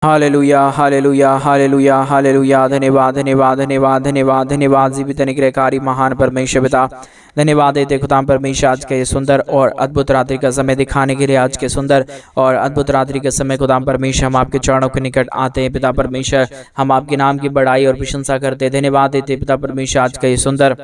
Hallelujah hallelujah hallelujah hallelujah. धन्यवाद धन्यवाद धन्यवाद धन्यवाद धन्यवाद जीवित अनुग्रहकारी महान परमेश्वर पिता, धन्यवाद देते खुदा परमेश्वर आज के सुंदर और अद्भुत रात्रि का समय दिखाने के लिए। आज के सुंदर और अद्भुत रात्रि के समय खुदा परमेश्वर हम आपके चरणों के निकट आते हैं। पिता परमेश्वर हम आपके नाम की बड़ाई और प्रशंसा करते हैं। धन्यवाद देते पिता परमेश्वर आज का ये सुंदर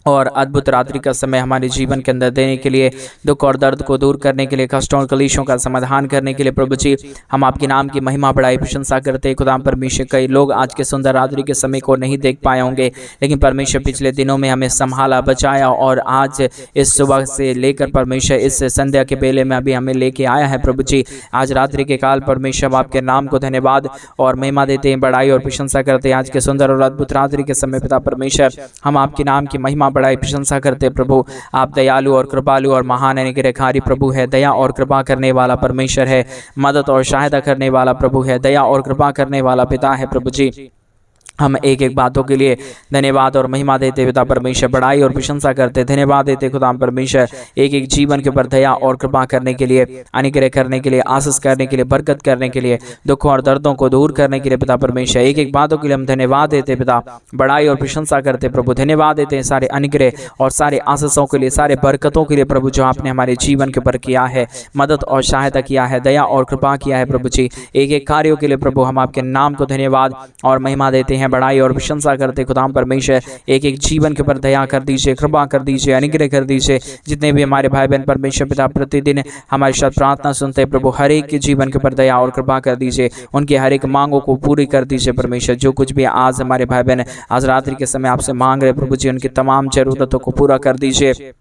और अद्भुत रात्रि का समय हमारे जीवन के अंदर देने के लिए, दुख और दर्द को दूर करने के लिए, कष्टों और कलेशों का समाधान करने के लिए। प्रभु जी हम आपके नाम की महिमा बड़ाई प्रशंसा करते हैं। खुदा परमेश्वर कई लोग आज के सुंदर रात्रि के समय को नहीं देख पाए होंगे, लेकिन परमेश्वर पिछले दिनों में हमें संभाला, बचाया और आज इस सुबह से लेकर परमेश्वर इस संध्या के बेले में अभी हमें लेके आया है। प्रभु जी आज रात्रि के काल परमेश्वर आपके नाम को धन्यवाद और महिमा देते हैं, बड़ाई और प्रशंसा करते हैं। आज के सुंदर और अद्भुत रात्रि के समय पिता परमेश्वर हम आपके नाम की महिमा बड़ाई प्रशंसा करते प्रभु। आप दयालु और कृपालु और महान अनुग्रहकारी प्रभु है, दया और कृपा करने वाला परमेश्वर है, मदद और सहायता करने वाला प्रभु है, दया और कृपा करने वाला पिता है। प्रभु जी हम एक एक बातों के लिए धन्यवाद और महिमा देते पिता परमेश्वर, बड़ाई और प्रशंसा करते, धन्यवाद देते खुदा परमेश्वर एक एक जीवन के ऊपर दया और कृपा करने के लिए, अनुग्रह करने के लिए, आशीष करने के लिए, बरकत करने के लिए, दुखों और दर्दों को दूर करने के लिए पिता परमेश्वर एक एक बातों के लिए हम धन्यवाद देते पिता, बड़ाई और प्रशंसा करते प्रभु। धन्यवाद देते हैं सारे अनुग्रह और सारे आशीषों के लिए, सारे बरकतों के लिए प्रभु, जो आपने हमारे जीवन के ऊपर किया है, मदद और सहायता किया है, दया और कृपा किया है प्रभु जी। एक एक कार्यों के लिए प्रभु हम आपके नाम को धन्यवाद और महिमा देते हैं, बड़ाई और प्रशंसा करते खुदा परमेश्वर एक एक जीवन के ऊपर दया कर दीजिए, कृपा कर दीजिए, अनुग्रह कर दीजिए। जितने भी हमारे भाई बहन परमेश्वर पिता प्रतिदिन हमारे साथ प्रार्थना सुनते हैं प्रभु, हर एक के जीवन के ऊपर दया और कृपा कर दीजिए, उनकी हर एक मांगों को पूरी कर दीजिए परमेश्वर। जो कुछ भी आज हमारे भाई बहन आज रात्रि के समय आपसे मांग रहे प्रभु जी, उनकी तमाम जरूरतों को पूरा कर दीजिए,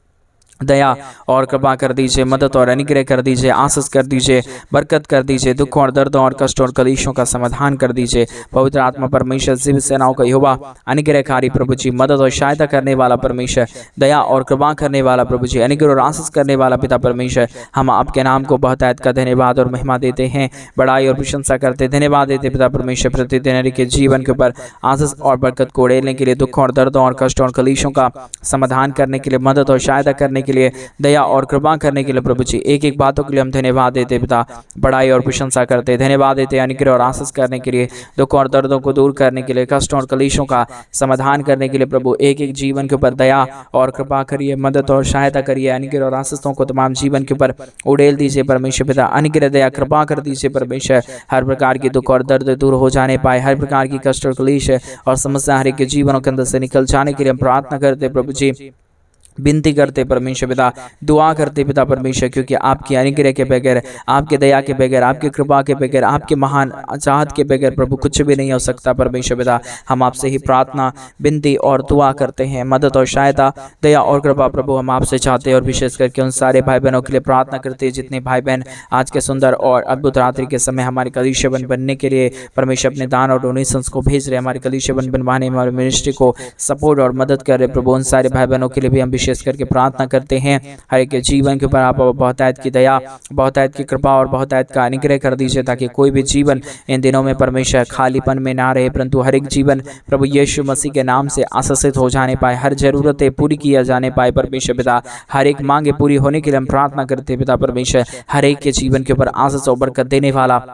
दया और कृपा कर दीजिए, मदद और अनुग्रह कर दीजिए, आशीष कर दीजिए, बरकत कर दीजिए, दुखों और दर्दों और कष्टों और कलेशों का समाधान कर दीजिए। पवित्र आत्मा परमेश्वर शिव सेनाओं का यहोवा अनुग्रहकारी प्रभु जी, मदद और सहायता करने वाला परमेश्वर, दया और कृपा करने वाला प्रभु जी, अनुग्रह और आशीष करने वाला पिता परमेश्वर हम आपके नाम को बहुतायत का धन्यवाद और महिमा देते हैं, बड़ाई और प्रशंसा करते, धन्यवाद देते पिता परमेश्वर प्रतिदिन के जीवन के ऊपर आशीष और बरकत को उड़ेलने के लिए, दुखों और दर्दों और कष्टों और कलेशों का समाधान करने के लिए, मदद और सहायता करने के लिए, दया और कृपा करने के लिए प्रभु जी एक एक बातों के लिए हम धन्यवाद देते पिता, बड़ाई और प्रशंसा करते, धन्यवाद देते अनुग्रह और आशीष करने के लिए, दुख और दर्दों को दूर करने के लिए, कष्टों और कलेशों का समाधान करने के लिए प्रभु एक एक जीवन के ऊपर दया और कृपा करिए, मदद और सहायता करिए, अनुग्रह और आशीषों को तमाम जीवन के ऊपर उड़ेल दीजिए परमेश्वर पिता। अनुग्रह दया कृपा कर दीजिए परमेश्वर, हर प्रकार की दुख और दर्द दूर हो जाने पाए, हर प्रकार की कष्ट और कलेश और समस्या हर एक के जीवनों के अंदर से निकल जाने के लिए हम प्रार्थना करते प्रभु जी, विनती करते परमेश्वर पिता, दुआ करते पिता परमेश्वर, क्योंकि आपकी अनुग्रह के बगैर, आपके दया के बगैर, आपकी कृपा के बगैर, आपके महान चाहत के बगैर प्रभु कुछ भी नहीं हो सकता परमेश्वर पिता। हम आपसे ही प्रार्थना, विनती और दुआ करते हैं, मदद और सहायता, दया और कृपा प्रभु हम आपसे चाहते हैं। और विशेष करके उन सारे भाई बहनों के लिए प्रार्थना करते हैं जितने भाई बहन आज के सुंदर और अद्भुत रात्रि के समय हमारे कलीसिया बनने के लिए परमेश्वर अपने दान और डोनेशंस को भेज रहे, हमारे कलीसिया बनवाने में हमारे मिनिस्ट्री को सपोर्ट और मदद कर रहे प्रभु, उन सारे भाई बहनों के लिए भी हम विशेष करके प्रार्थना करते हैं। हर एक के जीवन के ऊपर आप बहुतायत की दया, बहुतायत की कृपा और बहुतायत का अनुग्रह कर दीजिए, ताकि कोई भी जीवन इन दिनों में परमेश्वर खालीपन में ना रहे, परंतु हर एक जीवन प्रभु यीशु मसीह के नाम से आशीषित हो जाने पाए, हर जरूरतें पूरी किया जाने पाए परमेश्वर पिता। हर एक मांगे पूरी होने के लिए हम प्रार्थना करते हैं पिता परमेश्वर, हर एक के जीवन के ऊपर आशीष और बरकत देने वाला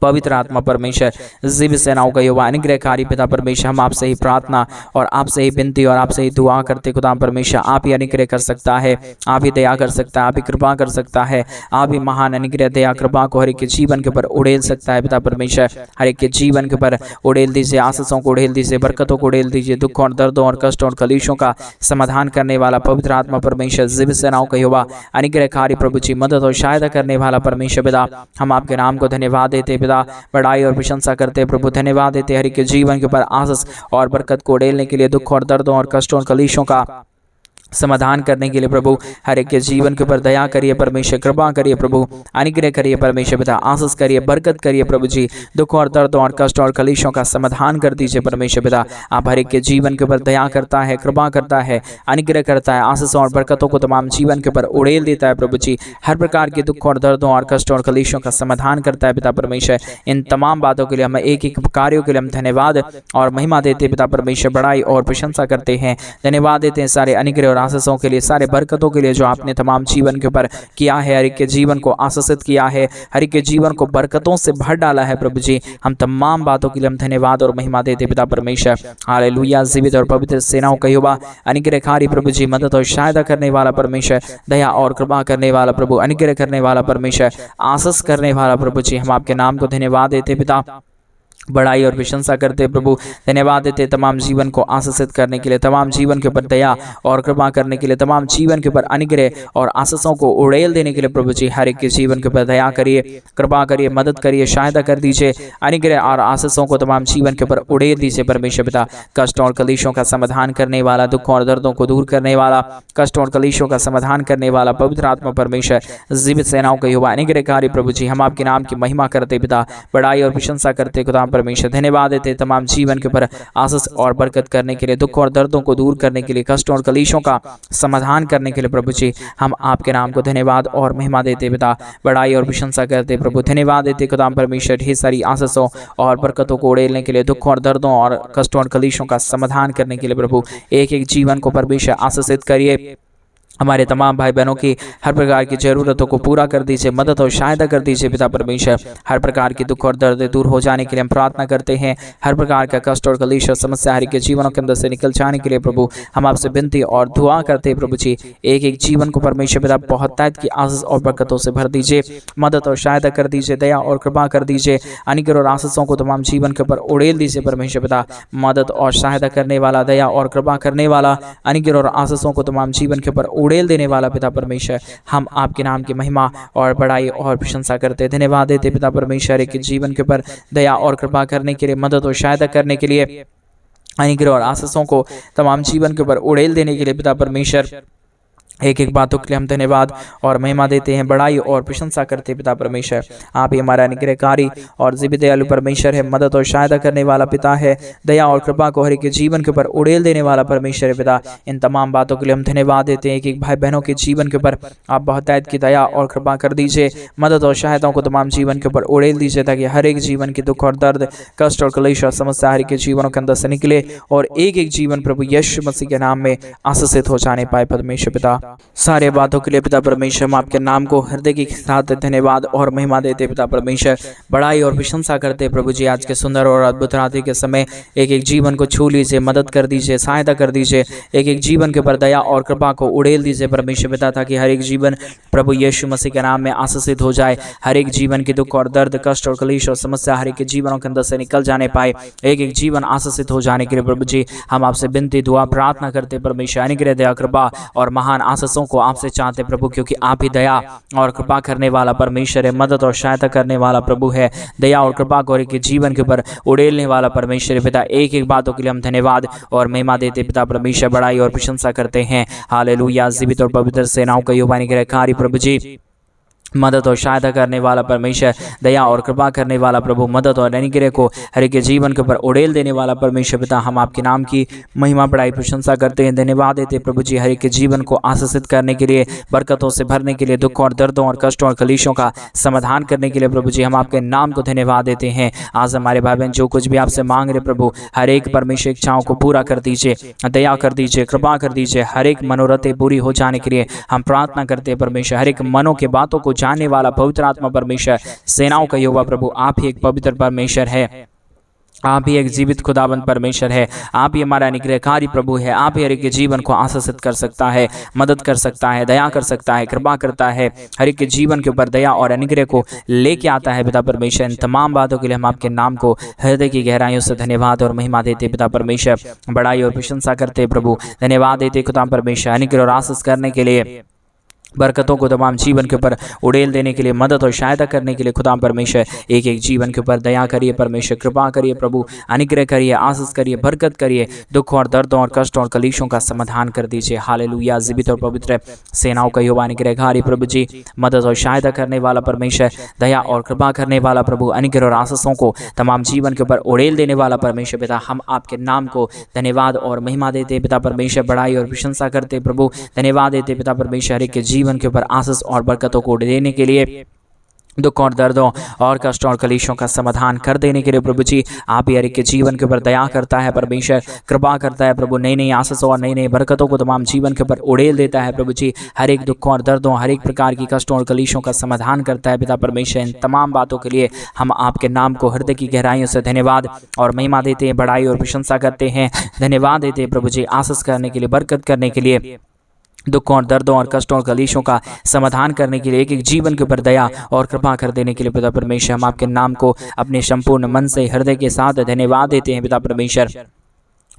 पवित्र आत्मा परमेश्वर जीव सेनाओं का युवा अनुग्रहकारी पिता परमेश्वर हम आपसे ही प्रार्थना और आपसे ही विनती और आपसे ही दुआ करते खुदा परमेश्वर, आप ही अनुग्रह कर सकता है, आप ही दया कर सकता है, आप ही कृपा कर सकता है, आप ही महान अनुग्रह दया कृपा को हर एक के जीवन के ऊपर उड़ेल सकता है पिता परमेश्वर। हर एक के जीवन के ऊपर उड़ेल दीजिए, आशीषों को उड़ेल दीजिए, बरकतों को उड़ेल दीजिए, दुखों और दर्दों और कष्टों और कलेशों का समाधान करने वाला पवित्र आत्मा परमेश्वर जीव सेनाओं का युवा अनुग्रहकारी प्रभु जी, मदद और सहायता करने वाला परमेश्वर पिता हम आपके नाम को धन्यवाद देते पिता, बड़ाई और प्रशंसा करते प्रभु, धन्यवाद देते हर एक के जीवन के ऊपर आशीष और बरकत को उड़ेलने के लिए, दुख और दर्दों और कष्टों और कलेशों का समाधान करने के लिए प्रभु हर एक के जीवन के ऊपर दया करिए परमेश्वर, कृपा करिए प्रभु, अनुग्रह करिए परमेश्वर पिता, आशीष करिए, बरकत करिए प्रभु जी, दुख और दर्दों और कष्ट और कलेशों का समाधान कर दीजिए परमेश्वर पिता। आप हर एक के जीवन के ऊपर दया करता है, कृपा करता है, अनुग्रह करता है, आशीषों और बरकतों को तमाम जीवन के ऊपर उड़ेल देता है प्रभु जी, हर प्रकार के दुख और दर्दों और कष्ट और कलेशों का समाधान करता है पिता परमेश्वर। इन तमाम बातों के लिए हम एक एक कार्यों के लिए हम धन्यवाद और महिमा देते पिता परमेश्वर, बड़ाई और प्रशंसा करते हैं, धन्यवाद देते हैं सारे अनुग्रह और आशीषों के लिए, सारे बरकतों के लिए जो आपने तमाम जीवन के ऊपर किया है, हर एक के जीवन को आशीषित किया है, हर एक के जीवन को बरकतों से भर डाला है प्रभु जी। हम तमाम बातों के लिए हम धन्यवाद और महिमा देते पिता परमेश्वर। हालेलुया। जीवित और पवित्र सेनाओं का यहोवा, अनुग्रहकारी प्रभु जी, मदद और सहायता करने वाला परमेश्वर, दया और कृपा करने वाला प्रभु, अनुग्रह करने वाला परमेश्वर, आशीष करने वाला प्रभु जी, हम आपके नाम को धन्यवाद देते पिता, बड़ाई और प्रशंसा करते प्रभु। धन्यवाद देते तमाम जीवन को आशीषित करने के लिए, तमाम जीवन के ऊपर दया और कृपा करने के लिए, तमाम जीवन के ऊपर अनुग्रह और आशीषों को उड़ेल देने के लिए प्रभु जी। हर एक के जीवन के ऊपर दया करिए, कृपा करिए, मदद करिए, सहायता कर दीजिए, अनुग्रह और आशीषों को तमाम जीवन के ऊपर उड़ेल दीजिए परमेश्वर पिता। कष्ट और कलेशों का समाधान करने वाला, दुखों और दर्दों को दूर करने वाला, कष्ट और कलेशों का समाधान करने वाला पवित्र आत्मा परमेश्वर, जीवित सेनाओं का यहोवा, अनुग्रहकारी प्रभु जी, हम आपके नाम की महिमा करते पिता, बड़ाई और प्रशंसा करते खुदा परमेश्वर। धन्यवाद देते तमाम जीवन के ऊपर आशीष और बरकत करने के लिए, दुख और दर्दों को दूर करने के लिए, कष्ट और कलेशों का समाधान करने के लिए प्रभु जी। हम आपके नाम को धन्यवाद और महिमा देते पिता, बड़ाई और प्रशंसा करते प्रभु। धन्यवाद देते खुदा परमेश्वर, ढेर सारी आशीषों और बरकतों को उड़ेलने के लिए, दुख और दर्दों और कष्टों और कलेशों का समाधान करने के लिए प्रभु। एक एक जीवन को परमेश्वर आशीषित करिए, हमारे तमाम भाई बहनों की हर प्रकार की ज़रूरतों को पूरा कर दीजिए, मदद और सहायता कर दीजिए पिता परमेश्वर। हर प्रकार की दुख और दर्द दूर हो जाने के लिए हम प्रार्थना करते हैं। हर प्रकार का कष्ट और कलेश और समस्या हर के जीवनों के अंदर से निकल जाने के लिए प्रभु हम आपसे विनती और दुआ करते हैं प्रभु जी। एक एक जीवन को परमेश्वर पिता बहुत ताकत की आशीष और बरकतों से भर दीजिए, मदद और सहायता कर दीजिए, दया और कृपा कर दीजिए, अनुग्रह और आशीषों को तमाम जीवन के ऊपर उड़ेल दीजिए परमेश्वर पिता। मदद और सहायता करने वाला, दया और कृपा करने वाला, अनुग्रह और आशीषों को तमाम जीवन के ऊपर उड़ेल देने वाला पिता परमेश्वर, हम आपके नाम की महिमा और बड़ाई और प्रशंसा करते, धन्यवाद देते पिता परमेश्वर। एक जीवन के ऊपर दया और कृपा करने के लिए, मदद और सहायता करने के लिए, अनुग्रह और आशीषों को तमाम जीवन के ऊपर उड़ेल देने के लिए पिता परमेश्वर, एक एक बातों के लिए हम धन्यवाद और महिमा देते हैं, बड़ाई और प्रशंसा करते पिता परमेश्वर। आप ही हमारा अनुग्रहकारी और जीवित दयालु परमेश्वर है, मदद और सहायता करने वाला पिता है, दया और कृपा को हर एक के जीवन के ऊपर उड़ेल देने वाला परमेश्वर है पिता। इन तमाम बातों के लिए हम धन्यवाद देते हैं। एक एक भाई बहनों के जीवन के ऊपर आप बहुतायत की दया और कृपा कर दीजिए, मदद और सहायताओं को तमाम जीवन के ऊपर उड़ेल दीजिए, ताकि हर एक जीवन की दुख और दर्द, कष्ट और कलेश और समस्या हर एक के जीवनों के अंदर से निकले और एक एक जीवन प्रभु यीशु मसीह के नाम में आशीषित हो जाने पाए परमेश्वर पिता। सारे बातों के लिए पिता परमेश्वर हम आपके नाम को हृदय के साथ धन्यवाद और महिमा देते पिता परमेश्वर, बड़ाई और प्रशंसा करते प्रभु जी। आज के सुंदर और अद्भुत रात्रि के समय एक एक जीवन को छू लीजिए, मदद कर दीजिए, सहायता कर दीजिए, एक एक जीवन के ऊपर दया और कृपा को उड़ेल दीजिए परमेश्वर पिता, ताकि हर एक जीवन प्रभु यीशु मसीह के नाम में आशीषित हो जाए। हर एक जीवन के दुख और दर्द, कष्ट और कलेश और समस्या हर एक के जीवनों के अंदर से निकल जाने पाए, एक एक जीवन आशीषित हो जाने के लिए प्रभु जी हम आपसे विनती दुआ प्रार्थना करते परमेश्वर। अनुग्रह, दया, कृपा और महान आशीषों को आपसे चाहते प्रभु, क्योंकि आप ही दया और कृपा करने वाला परमेश्वर है, मदद और सहायता करने वाला प्रभु है, दया और कृपा को एक जीवन के ऊपर उड़ेलने वाला परमेश्वर पिता। एक एक बातों के लिए हम धन्यवाद और महिमा देते पिता परमेश्वर, बड़ाई और प्रशंसा करते हैं। हालेलुया। जीवित और पवित्र सेनाओं का यहोवा अनुग्रहकारी प्रभु जी, मदद और सहायता करने वाला परमेश्वर, दया और कृपा करने वाला प्रभु, मदद और अनुग्रह को हर एक के जीवन के ऊपर उड़ेल देने वाला परमेश्वर पिता, हम आपके नाम की महिमा बड़ाई प्रशंसा करते हैं, धन्यवाद देते प्रभु जी। हर एक के जीवन को आशीषित करने के लिए, बरकतों से भरने के लिए, दुखों और दर्दों और कष्टों और कलेशों का समाधान करने के लिए प्रभु जी हम आपके नाम को धन्यवाद देते हैं। आज हमारे भाई बहन जो कुछ भी आपसे मांग रहे प्रभु, हर एक परमेश्वर इच्छाओं को पूरा कर दीजिए, दया कर दीजिए, कृपा कर दीजिए। हर एक मनोरथें पूरी हो जाने के लिए हम प्रार्थना करते हैं परमेश्वर। हर एक मनों के बातों को जानने वाला पवित्र आत्मा परमेश्वर, सेनाओं का यहोवा प्रभु, आप ही एक पवित्र परमेश्वर है, आप ही एक जीवित खुदाबंद परमेश्वर है, आप ही हमारा अनुग्रहकारी प्रभु है। आप ही हर एक के जीवन को आशीषित कर सकता है, मदद कर सकता है, दया कर सकता है, कृपा करता है, हर एक के जीवन के ऊपर दया और अनुग्रह को लेके आता है पिता परमेश्वर। इन तमाम बातों के लिए हम आपके नाम को हृदय की गहराइयों से धन्यवाद और महिमा देते पिता परमेश्वर, बड़ाई और प्रशंसा करते प्रभु, धन्यवाद देते खुदा परमेश्वर, अनुग्रह और आशीष करने के लिए, बरकतों को तमाम जीवन के ऊपर उड़ेल देने के लिए, मदद और सहायता करने के लिए खुदा परमेश्वर। एक एक जीवन के ऊपर दया करिए परमेश्वर, कृपा करिए प्रभु, अनुग्रह करिए, आशीष करिए, बरकत करिए, दुख और दर्दों और कष्टों और कलेशों का समाधान कर दीजिए। हालेलुया। जीवित और पवित्र सेनाओं का यहोवा अनुग्रहकारी प्रभु जी, मदद और सहायता करने वाला परमेश्वर, दया और कृपा करने वाला प्रभु, अनुग्रह और आशीषों को तमाम जीवन के ऊपर उड़ेल देने वाला परमेश्वर पिता, हम आपके नाम को धन्यवाद और महिमा देते पिता परमेश्वर, बड़ाई और प्रशंसा करते प्रभु, धन्यवाद देते पिता परमेश्वर। एक के जीवन के ऊपर आशीष और बरकतों को देने के लिए, दुख और दर्दों और कष्टों और कलेशों का समाधान कर देने के लिए प्रभु जी आप ही हर एक के जीवन के ऊपर दया करता है परमेश्वर, कृपा करता है प्रभु, नई नई आशीषों और नई नई बरकतों को तमाम जीवन के ऊपर उड़ेल देता है प्रभु जी। हर एक दुखों और दर्दों, हर एक प्रकार की कष्टों और कलेशों का समाधान करता है पिता परमेश्वर। इन तमाम बातों के लिए हम आपके नाम को हृदय की गहराइयों से धन्यवाद और महिमा देते हैं, बड़ाई और प्रशंसा करते हैं। धन्यवाद देते हैं प्रभु जी आशीष करने के लिए, बरकत करने के लिए, दुखों और दर्दों और कष्टों और कलेशों का समाधान करने के लिए, एक एक जीवन के ऊपर दया और कृपा कर देने के लिए पिता परमेश्वर हम आपके नाम को अपने संपूर्ण मन से, हृदय के साथ धन्यवाद देते हैं पिता परमेश्वर।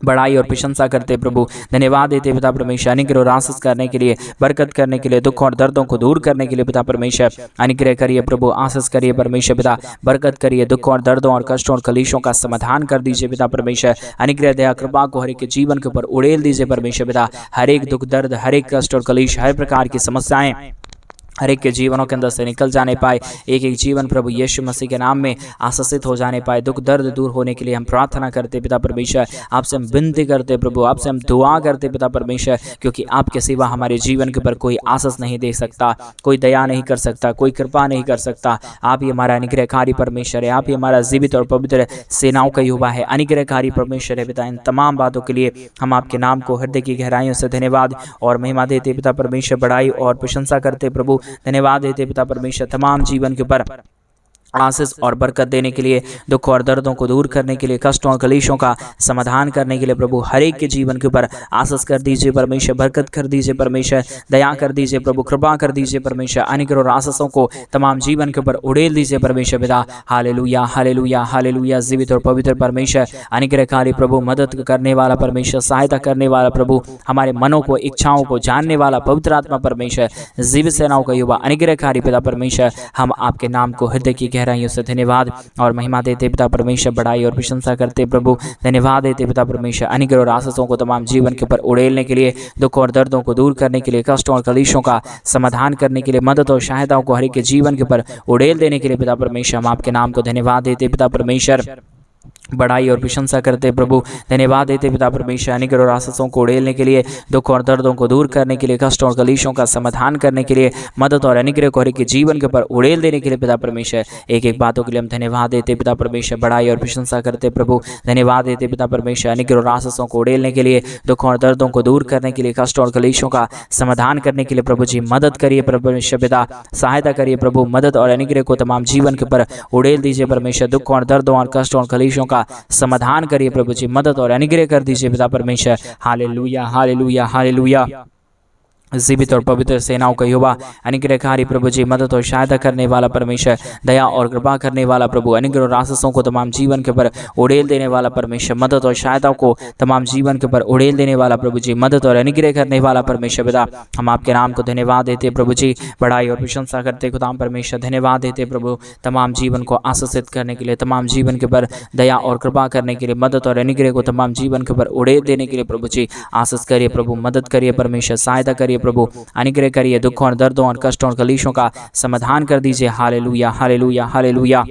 बड़ाई और प्रशंसा करते प्रभु, धन्यवाद देते पिता परमेश्वर अनुग्रह और आशीष करने के लिए, बरकत करने के लिए, दुख और दर्दों को दूर करने के लिए पिता परमेश्वर अनुग्रह करिए प्रभु, आशीष करिए परमेश्वर पिता, बरकत करिए, दुख और दर्दों और कष्टों और कलेशों का समाधान कर दीजिए पिता परमेश्वर। अनुग्रह दया कृपा को हर एक के जीवन के ऊपर उड़ेल दीजिए परमेश्वर पिता। हर एक दुख दर्द, हर एक कष्ट और कलेश, हर प्रकार की समस्याएं हर एक के जीवनों के अंदर से निकल जाने पाए, एक एक जीवन प्रभु यीशु मसीह के नाम में आशीषित हो जाने पाए। दुख दर्द दूर होने के लिए हम प्रार्थना करते पिता परमेश्वर, आपसे हम विनती करते प्रभु, आपसे हम दुआ करते पिता परमेश्वर, क्योंकि आपके सिवा हमारे जीवन के ऊपर कोई आशीष नहीं दे सकता, कोई दया नहीं कर सकता, कोई कृपा नहीं कर सकता। आप ही हमारा अनुग्रहकारी परमेश्वर है, आप ही हमारा जीवित और पवित्र सेनाओं का युवा है, अनुग्रहकारी परमेश्वर है पिता। इन तमाम बातों के लिए हम आपके नाम को हृदय की गहराइयों से धन्यवाद और महिमा देते पिता परमेश्वर, बड़ाई और प्रशंसा करते प्रभु, धन्यवाद देते पिता परमेश्वर तमाम जीवन के ऊपर आशीष और बरकत देने के लिए, दुख और दर्दों को दूर करने के लिए, कष्टों और कलेशों का समाधान करने के लिए प्रभु हर एक के जीवन के ऊपर आशीष कर दीजिए परमेश्वर, बरकत कर दीजिए परमेश्वर, दया कर दीजिए प्रभु, कृपा कर दीजिए परमेश्वर। अनुग्रह और आशीषों को तमाम जीवन के ऊपर उड़ेल दीजिए परमेश्वर पिता। Hallelujah hallelujah hallelujah. जीवित और पवित्र परमेश्वर, अनुग्रहकारी प्रभु, मदद करने वाला परमेश्वर, सहायता करने वाला प्रभु, हमारे मनों को, इच्छाओं को जानने वाला पवित्र आत्मा परमेश्वर, जीवित सेनाओं का युवा, अनुग्रहकारी पिता परमेश्वर, हम आपके नाम को हृदय की गहराइयों से धन्यवाद और महिमा देते पिता परमेश्वर, बड़ाई और प्रशंसा करते प्रभु, धन्यवाद देते पिता परमेश्वर। अनुग्रह और आशीषों को तमाम जीवन के ऊपर उड़ेलने के लिए, दुख और दर्दों को दूर करने के लिए, कष्टों और कलेशों का समाधान करने के लिए, मदद और सहायताओं को हर एक के जीवन के ऊपर उड़ेल देने के लिए पिता परमेश्वर, हम आपके नाम को धन्यवाद देते पिता परमेश्वर, बड़ाई और प्रशंसा करते प्रभु, धन्यवाद देते पिता परमेश्वर। अनुग्रह और आशीषों को उड़ेलने के लिए, दुख और दर्दों को दूर करने के लिए, कष्टों और कलेशों का समाधान करने के लिए, मदद और अनुग्रह को हर एक के जीवन के ऊपर उड़ेल देने के लिए पिता परमेश्वर, एक एक बातों के लिए हम धन्यवाद देते पिता परमेश्वर, बड़ाई और प्रशंसा करते प्रभु, धन्यवाद देते पिता परमेश्वर। अनुग्रह और आशीषों को उड़ेलने के लिए, दुख और दर्दों को दूर करने के लिए, कष्टों और कलेशों का समाधान करने के लिए प्रभु जी मदद करिए परमेश्वर पिता, सहायता करिए प्रभु, मदद और अनुग्रह को तमाम जीवन के ऊपर उड़ेल दीजिए परमेश्वर। दुख और दर्दों और कष्टों और कलेशों का समाधान करिए प्रभु जी, मदद और अनुग्रह कर दीजिए पिता परमेश्वर। Hallelujah hallelujah hallelujah. जीवित और पवित्र सेनाओं का युवा, अनुग्रहकारी प्रभु जी, मदद और सहायता करने वाला परमेश्वर, दया और कृपा करने वाला प्रभु, अनुग्रह और आशीषों को तमाम जीवन के ऊपर उड़ेल देने वाला परमेश्वर, मदद और सहायताओं को तमाम जीवन के ऊपर उड़ेल देने वाला प्रभु जी, मदद और अनुग्रह करने वाला परमेश्वर पिता, हम आपके नाम को धन्यवाद देते प्रभु जी, बड़ाई और प्रशंसा करते खुदाम परमेश्वर, धन्यवाद देते प्रभु तमाम जीवन को आशीषित करने के लिए, तमाम जीवन के ऊपर दया और कृपा करने के लिए, मदद और अनुग्रह को तमाम जीवन के ऊपर उड़ेल देने के लिए प्रभु जी आशीष करिए प्रभु, मदद करिए परमेश्वर, सहायता करिए प्रभु, अनुग्रह करिए, दुखों और दर्दों और कष्टों और कलेशों का समाधान कर दीजिए। Hallelujah hallelujah hallelujah.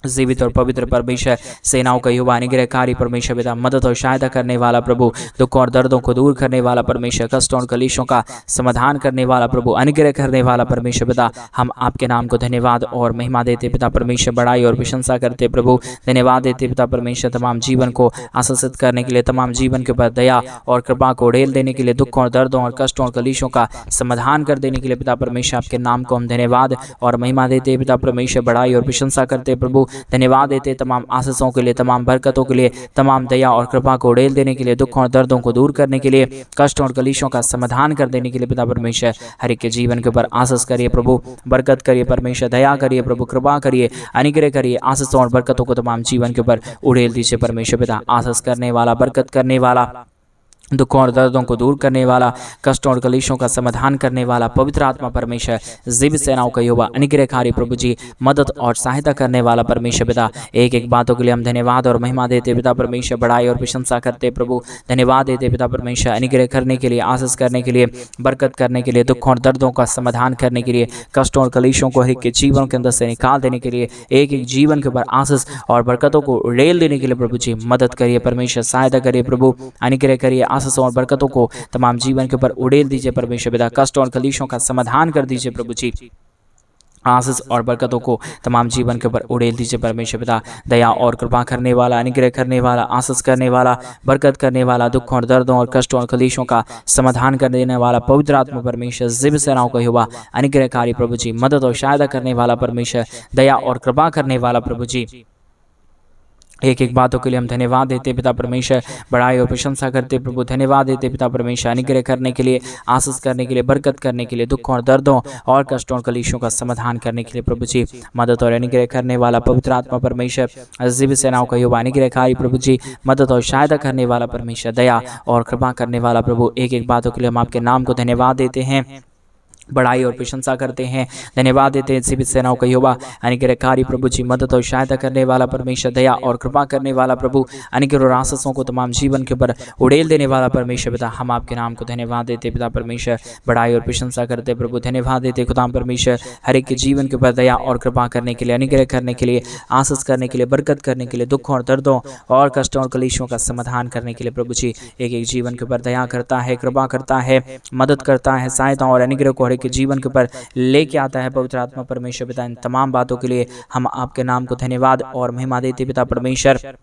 जीवित और पवित्र परमेश्वर, सेनाओं का युवा, अनुग्रहकारी परमेश्वर पिता, मदद और सहायता करने वाला प्रभु, दुख और दर्दों को दूर करने वाला परमेश्वर, कष्टों और कलेशों का समाधान करने वाला प्रभु, अनुग्रह करने वाला परमेश्वर पिता, हम आपके नाम को धन्यवाद और महिमा देते पिता परमेश्वर, बड़ाई और प्रशंसा करते प्रभु, धन्यवाद देते पिता परमेश्वर तमाम जीवन को आशीषित करने के लिए, तमाम जीवन के ऊपर दया और कृपा को उड़ेल देने के लिए, दुखों और दर्दों और कष्टों और कलेशों का समाधान कर देने के लिए पिता परमेश्वर, आपके नाम को हम धन्यवाद और महिमा देते पिता परमेश्वर, बड़ाई और प्रशंसा करते प्रभु, धन्यवाद देते तमाम आशीषों के लिए, तमाम बरकतों के लिए, तमाम दया और कृपा को उड़ेल देने के लिए, दुखों और दर्दों को दूर करने के लिए, कष्टों और कलेशों का समाधान कर देने के लिए पिता परमेश्वर, हर एक के जीवन के ऊपर आशीष करिए प्रभु, बरकत करिए परमेश्वर, दया करिए प्रभु, कृपा करिए, अनुग्रह करिए, आशीषों और बरकतों को तमाम जीवन के ऊपर उड़ेल दीजिए परमेश्वर पिता, आशीष करने वाला, बरकत करने वाला, दुखों और दर्दों को दूर करने वाला, कष्टों और कलेशों का समाधान करने वाला पवित्र आत्मा परमेश्वर, जीवित सेनाओं का युवा, अनुग्रहकारी प्रभु जी, मदद और सहायता करने वाला परमेश्वर पिता, एक एक बातों के लिए हम धन्यवाद और महिमा देते पिता परमेश्वर, बड़ाई और प्रशंसा करते प्रभु, धन्यवाद देते पिता परमेश्वर, अनुग्रह करने के लिए, आशीष करने के लिए, बरकत करने के लिए, दुखों और दर्दों का समाधान करने के लिए, कष्टों और कलेशों को हर एक के जीवन के अंदर से निकाल देने के लिए, एक एक जीवन के ऊपर आशीष और बरकतों को उड़ेल देने के लिए प्रभु जी मदद करिए परमेश्वर, सहायता करिए प्रभु, अनुग्रह करिए, आशीषों और बरकतों को तमाम जीवन के ऊपर उड़ेल दीजिए परमेश्वर पिता, कष्ट और कलेशों का समाधान कर दीजिए प्रभु जी, आशीष और बरकतों को तमाम जीवन के ऊपर उड़ेल दीजिए परमेश्वर पिता। दया और कृपा करने वाला, अनुग्रह करने वाला, आशीष करने वाला, बरकत करने वाला, दुखों और दर्दों और कष्टों और कलेशों का समाधान कर देने वाला पवित्र आत्मा परमेश्वर, जीव सेनाओं का यहोवा, अनुग्रहकारी प्रभु जी, मदद और सहायता करने वाला परमेश्वर, दया और कृपा करने वाला प्रभु जी, एक एक बातों के लिए हम धन्यवाद देते पिता परमेश्वर, बड़ाई और प्रशंसा करते प्रभु, धन्यवाद देते पिता परमेश्वर, अनुग्रह करने के लिए, आशीष करने के लिए, बरकत करने के लिए, दुखों और दर्दों और कष्टों और कलेशों का समाधान करने के लिए प्रभु जी, मदद और अनुग्रह करने वाला पवित्र आत्मा परमेश्वर, जीव सेनाओं का यहोवा, अनुग्रहकारी प्रभु जी, मदद और सहायता करने वाला परमेश्वर, दया और कृपा करने वाला प्रभु, एक एक बातों के लिए हम आपके नाम को धन्यवाद देते हैं, बड़ाई और प्रशंसा करते हैं, धन्यवाद देते हैं जीवित सेनाओं का यहोवा, अनुग्रहकारी प्रभु जी, मदद और सहायता करने वाला परमेश्वर, दया और कृपा करने वाला प्रभु, अनुग्रह और आशीषों को तमाम जीवन के ऊपर उड़ेल देने वाला परमेश्वर पिता, हम आपके नाम को धन्यवाद देते पिता परमेश्वर, बड़ाई और प्रशंसा करते प्रभु, धन्यवाद देते खुदा परमेश्वर, हर एक के जीवन के ऊपर दया और कृपा करने के लिए, अनुग्रह करने के लिए, आशीष करने के लिए, बरकत करने के लिए, दुखों और दर्दों और कष्टों और कलेशों का समाधान करने के लिए प्रभु जी, एक एक जीवन के ऊपर दया करता है, कृपा करता है, मदद करता है, सहायता और अनुग्रह को हर एक के जीवन के ऊपर लेके आता है पवित्र आत्मा परमेश्वर पिता। इन तमाम बातों के लिए हम आपके नाम को धन्यवाद और महिमा देते पिता परमेश्वर,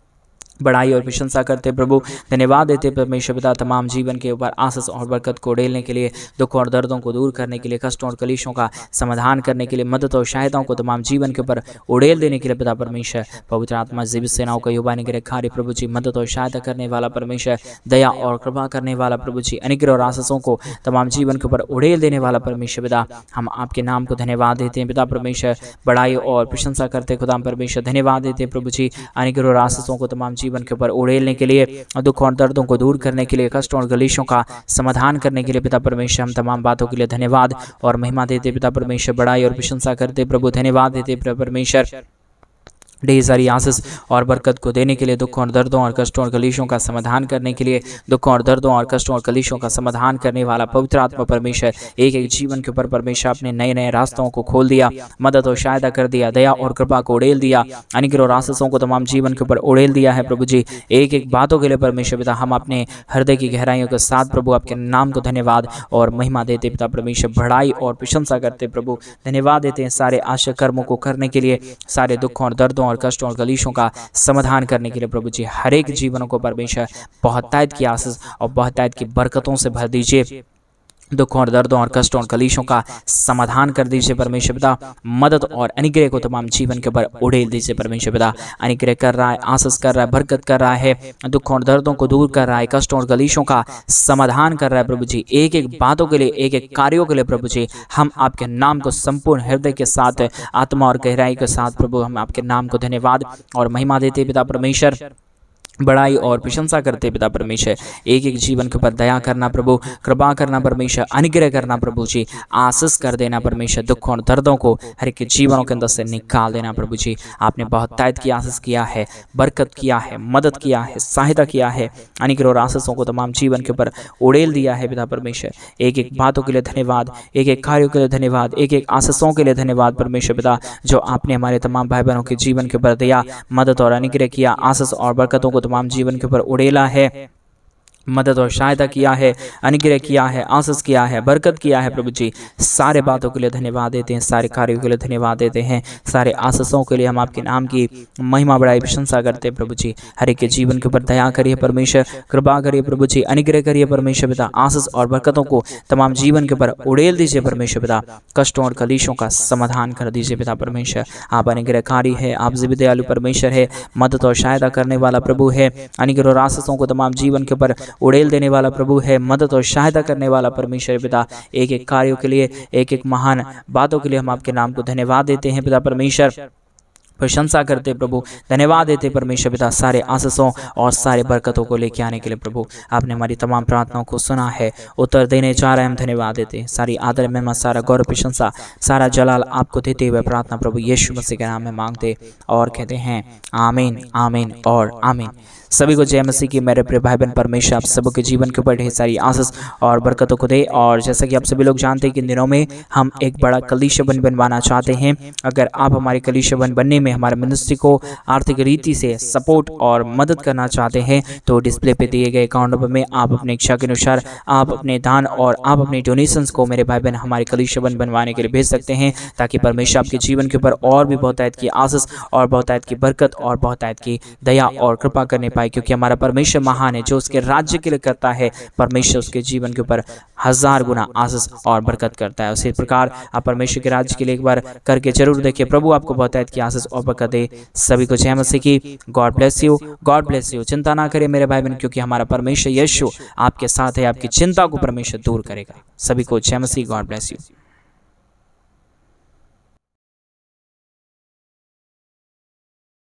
बड़ाई और प्रशंसा करते प्रभु, धन्यवाद देते परमेश्वर पिता, तमाम जीवन के ऊपर आशीष और बरकत को उड़ेलने के लिए, दुख और दर्दों को दूर करने के लिए, कष्टों और कलेशों का समाधान करने के लिए, मदद और सहायताओं को तमाम जीवन के ऊपर उड़ेल देने के लिए पिता परमेश्वर, पवित्र आत्मा जीवित सेनाओं का यहोवा, अनुग्रहकारी प्रभु जी, मदद और सहायता करने वाला परमेश्वर, दया और कृपा करने वाला प्रभु जी, अनुग्रह और आशीषों को तमाम जीवन के ऊपर उड़ेल देने वाला परमेश्वर पिता, हम आपके नाम को धन्यवाद देते हैं पिता परमेश्वर, बड़ाई और प्रशंसा करते खुदा परमेश्वर, धन्यवाद देते हैं प्रभु जी, अनुग्रह और आशीषों को तमाम जीवन के ऊपर उड़ेलने के लिए, दुख और दर्दों को दूर करने के लिए, कष्टों और कलेशों का समाधान करने के लिए पिता परमेश्वर, हम तमाम बातों के लिए धन्यवाद और महिमा देते पिता परमेश्वर, बड़ाई और प्रशंसा करते प्रभु, धन्यवाद देते पिता परमेश्वर, ढेर सारी आशीष और बरकत को देने के लिए, दुखों और दर्दों और कष्टों और कलेशों का समाधान करने के लिए, दुखों और दर्दों और कष्टों और कलेशों का समाधान करने वाला पवित्र आत्मा परमेश्वर, एक एक जीवन के ऊपर परमेश्वर अपने नए नए रास्तों को खोल दिया, मदद और सहायता कर दिया, दया और कृपा को उड़ेल दिया, अनुग्रह और आशीषों को तमाम जीवन के ऊपर उड़ेल दिया है प्रभु जी, एक एक बातों के लिए परमेश्वर पिता, हम अपने हृदय की गहराइयों के साथ प्रभु आपके नाम को धन्यवाद और महिमा देते पिता परमेश्वर, बड़ाई और प्रशंसा करते प्रभु, धन्यवाद देते हैं सारे आशा कर्मों को करने के लिए, सारे दुखों और दर्दों और कष्टों और कलेशों का समाधान करने के लिए प्रभु जी, हर एक जीवनों को परमेश्वर बहुतायत की आशीष और बहुतायत की बरकतों से भर दीजिए, दुखों और दर्दों और कष्टों और कलेशों का समाधान कर दीजिए परमेश्वर पिता, मदद और अनुग्रह को तमाम जीवन के ऊपर उड़ेल दीजिए परमेश्वर पिता, अनुग्रह कर रहा है, आशीष कर रहा है, बरकत कर रहा है, दुखों और दर्दों को दूर कर रहा है, कष्टों और कलेशों का समाधान कर रहा है प्रभु जी, एक एक बातों के लिए, एक एक कार्यों के लिए प्रभु जी, हम आपके नाम को संपूर्ण हृदय के साथ, आत्मा और गहराई के साथ प्रभु, हम आपके नाम को धन्यवाद और महिमा देते पिता परमेश्वर, बड़ाई और प्रशंसा करते पिता परमेश्वर, एक एक जीवन के ऊपर दया करना प्रभु, कृपा करना परमेश्वर, अनुग्रह करना प्रभु जी, आशीष कर देना परमेश्वर, दुखों और दर्दों को हर एक जीवनों के अंदर से निकाल देना प्रभु जी, आपने बहुतायत की आशीष किया है, बरकत किया है, मदद किया है, सहायता किया है, अनुग्रह और आशीषों को तमाम जीवन के ऊपर उड़ेल दिया है पिता परमेश्वर, एक एक बातों के लिए धन्यवाद, एक एक कार्यों के लिए धन्यवाद, एक एक आशीषों के लिए धन्यवाद परमेश्वर पिता, जो आपने हमारे तमाम भाई बहनों के जीवन के ऊपर दया, मदद और अनुग्रह किया, आशीष और बरकतों को तमाम जीवन के ऊपर उड़ेला है, मदद और सहायता किया है, अनुग्रह किया है, आशीष किया है, बरकत किया है प्रभु जी, सारे बातों के लिए धन्यवाद देते हैं, सारे कार्यों के लिए धन्यवाद देते हैं, सारे आशीषों के लिए हम आपके नाम की महिमा बड़ाई प्रशंसा करते हैं प्रभु जी, हर एक के जीवन के ऊपर दया करिए परमेश्वर, कृपा करिए प्रभु जी, अनुग्रह करिए परमेश्वर पिता, आशीष और बरकतों को तमाम जीवन के ऊपर उड़ेल दीजिए परमेश्वर पिता, कष्टों और कलेशों का समाधान कर दीजिए पिता परमेश्वर, आप अनुग्रहकारी है, आप जीवित दयालु परमेश्वर है, मदद और सहायता करने वाला प्रभु है, अनुग्रह और आशीषों को तमाम जीवन के ऊपर उड़ेल देने वाला प्रभु है, मदद और सहायता करने वाला परमेश्वर पिता, एक एक कार्यों के लिए, एक एक महान बातों के लिए हम आपके नाम को धन्यवाद देते हैं पिता परमेश्वर, प्रशंसा करते प्रभु, धन्यवाद देते परमेश्वर पिता, सारे आशीषों और सारे बरकतों को लेके आने के लिए प्रभु, आपने हमारी तमाम प्रार्थनाओं को सुना है, उत्तर देने जा रहे हैं, हम धन्यवाद देते हैं, सारी आदर महिमा, सारा गौरव प्रशंसा, सारा जलाल आपको देते हुए प्रार्थना प्रभु यीशु मसीह के नाम में मांगते और कहते हैं आमीन, आमीन और आमीन। सभी को जय मसीह की। मेरे प्रिय भाई बहन, परमेश्वर आप सबों के जीवन के ऊपर ढेर सारी आशीष और बरकतों को दे। और जैसा कि आप सभी लोग जानते हैं कि इन दिनों में हम एक बड़ा कलीसिया बनवाना चाहते हैं। अगर आप हमारे कलीसिया बनने में हमारे मिनिस्ट्री को आर्थिक रीति से सपोर्ट और मदद करना चाहते हैं तो डिस्प्ले पे दिए गए अकाउंट नंबर में आप अपने इच्छा के अनुसार आप अपने दान और आप अपने डोनेशंस को मेरे भाई बहन हमारे कलीसिया बनवाने के लिए भेज सकते हैं, ताकि परमेश्वर आपके जीवन के ऊपर और भी बहुतायत की आशीष और बहुतायत की बरकत और बहुतायत की दया और कृपा करने पाए, क्योंकि हमारा परमेश्वर महान है। जो उसके राज्य के लिए करता है परमेश्वर उसके जीवन के ऊपर 1000 गुना आशीष और बरकत करता है। उसी प्रकार आप परमेश्वर के राज्य के लिए एक बार करके जरूर देखिए। प्रभु आपको बहुतायत की आशीष और बरकत दे। सभी को जय मसीह की। God bless you, God bless you. चिंता ना करें मेरे भाई बहन, क्योंकि हमारा परमेश्वर यीशु आपके साथ है। आपकी चिंता को परमेश्वर दूर करेगा। सभी को जय मसीह। God bless you.